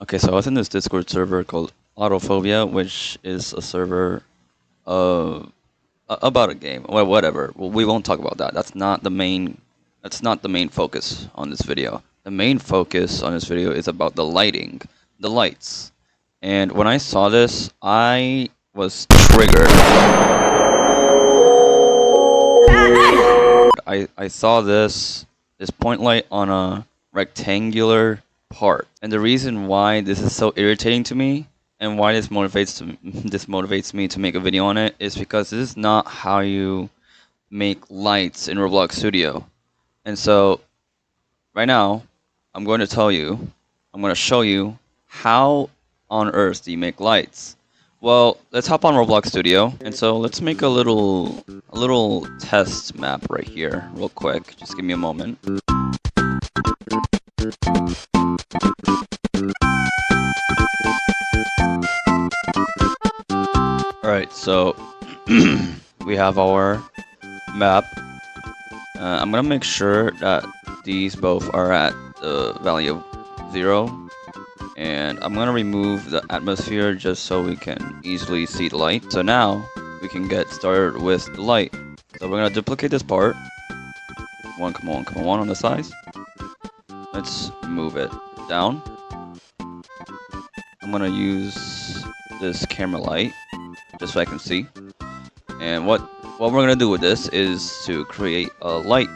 Okay, so I was in this Discord server called Autophobia, which is a server of about a game. Well, whatever. Well, we won't talk about that. That's not the main. That's not the main focus on this video. The main focus on this video is about the lighting, the lights. And when I saw this, I was triggered. I saw this point light on a rectangular part, and the reason why this is so irritating to me and why this motivates me to make a video on it is because this is not how you make lights in Roblox Studio. And so right now I'm going to show you how on earth do you make lights. Well, let's hop on Roblox Studio, and so let's make a little test map right here real quick. Just give me a moment. Alright, so we have our map. I'm gonna make sure that these both are at the value of 0. And I'm gonna remove the atmosphere just so we can easily see the light. So now we can get started with the light. So we're gonna duplicate this part. Come on the size. Let's move it down. I'm gonna use this camera light just so I can see. And what we're gonna do with this is to create a light.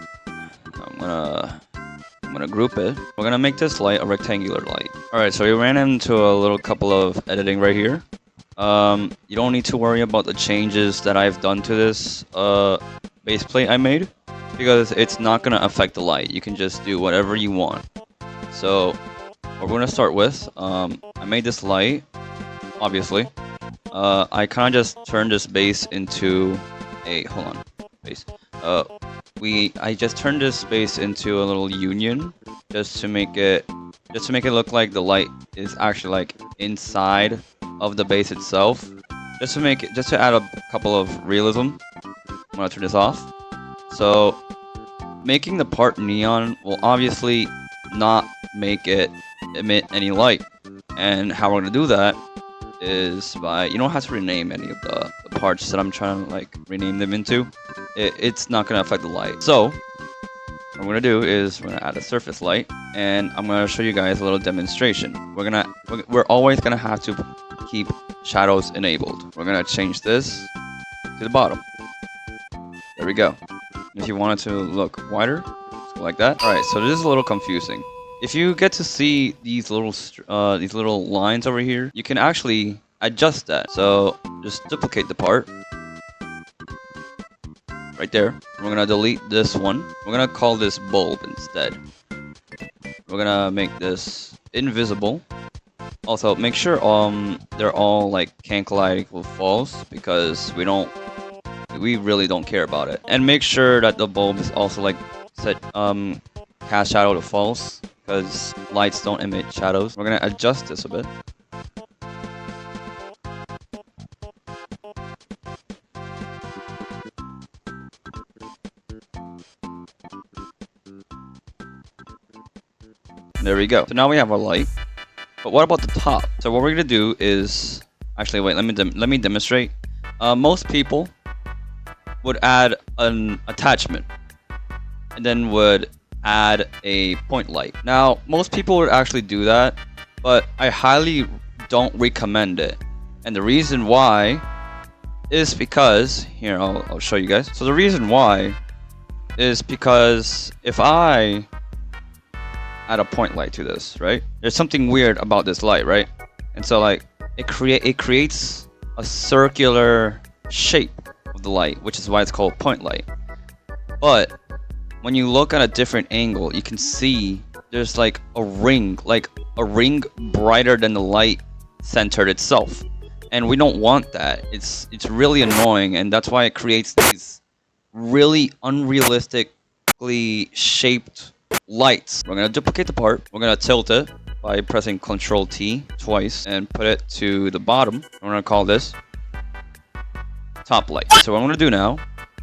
I'm gonna group it. We're gonna make this light a rectangular light. Alright, so we ran into a couple of editing right here. You don't need to worry about the changes that I've done to this base plate I made, because it's not gonna affect the light. You can just do whatever you want. So what we're gonna start with, I made this light, obviously. I kind of just turned this base into a base. I just turned this base into a little union just to make it look like the light is actually like inside of the base itself. Just to add a couple of realism. I'm gonna turn this off. So making the part neon will obviously not make it emit any light. And how we're gonna do that is by, you don't have to rename any of the parts that I'm trying to like rename them into. It's not gonna affect the light. So what I'm gonna do is we're gonna add a surface light, and I'm gonna show you guys a little demonstration. We're always gonna have to keep shadows enabled. We're gonna change this to the bottom. There we go. If you want it to look wider, just go like that. All right, so this is a little confusing. If you get to see these little lines over here, you can actually adjust that. So just duplicate the part right there. We're gonna delete this one. We're gonna call this bulb instead. We're gonna make this invisible. Also, make sure they're all like can't collide equal false, because we really don't care about it. And make sure that the bulb is also like set cast shadow to false, because lights don't emit shadows. We're gonna adjust this a bit. There we go. So now we have our light. But what about the top? So what we're gonna do is actually wait. Let me demonstrate. Most people would add an attachment, and then would add a point light. Now, most people would actually do that, but I highly don't recommend it. And the reason why is because, here, I'll show you guys. So the reason why is because if I add a point light to this, right? There's something weird about this light, right? And so like it creates a circular shape of the light, which is why it's called point light. But when you look at a different angle, you can see there's like a ring brighter than the light centered itself. And we don't want that. It's really annoying, and that's why it creates these really unrealistically shaped lights. We're gonna duplicate the part. We're gonna tilt it by pressing Ctrl T twice and put it to the bottom. We're gonna call this top light. So what I'm gonna do now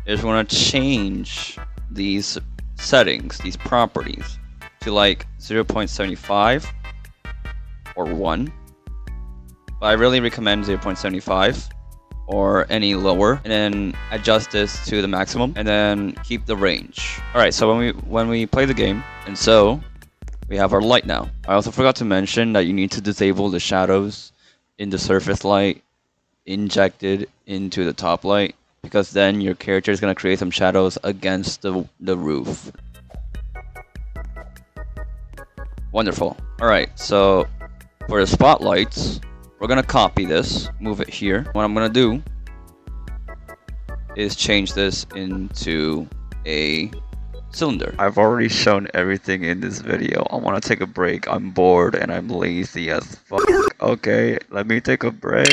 is we're gonna change these settings, these properties, to like 0.75 or 1. But I really recommend 0.75 or any lower, and then adjust this to the maximum, and then keep the range. Alright, so when we play the game, and so we have our light now. I also forgot to mention that you need to disable the shadows in the surface light injected into the top light, because then your character is going to create some shadows against the roof. Wonderful. Alright, so for the spotlights, we're going to copy this, move it here. What I'm going to do is change this into a cylinder. I've already shown everything in this video. I want to take a break. I'm bored and I'm lazy as fuck. Okay, let me take a break.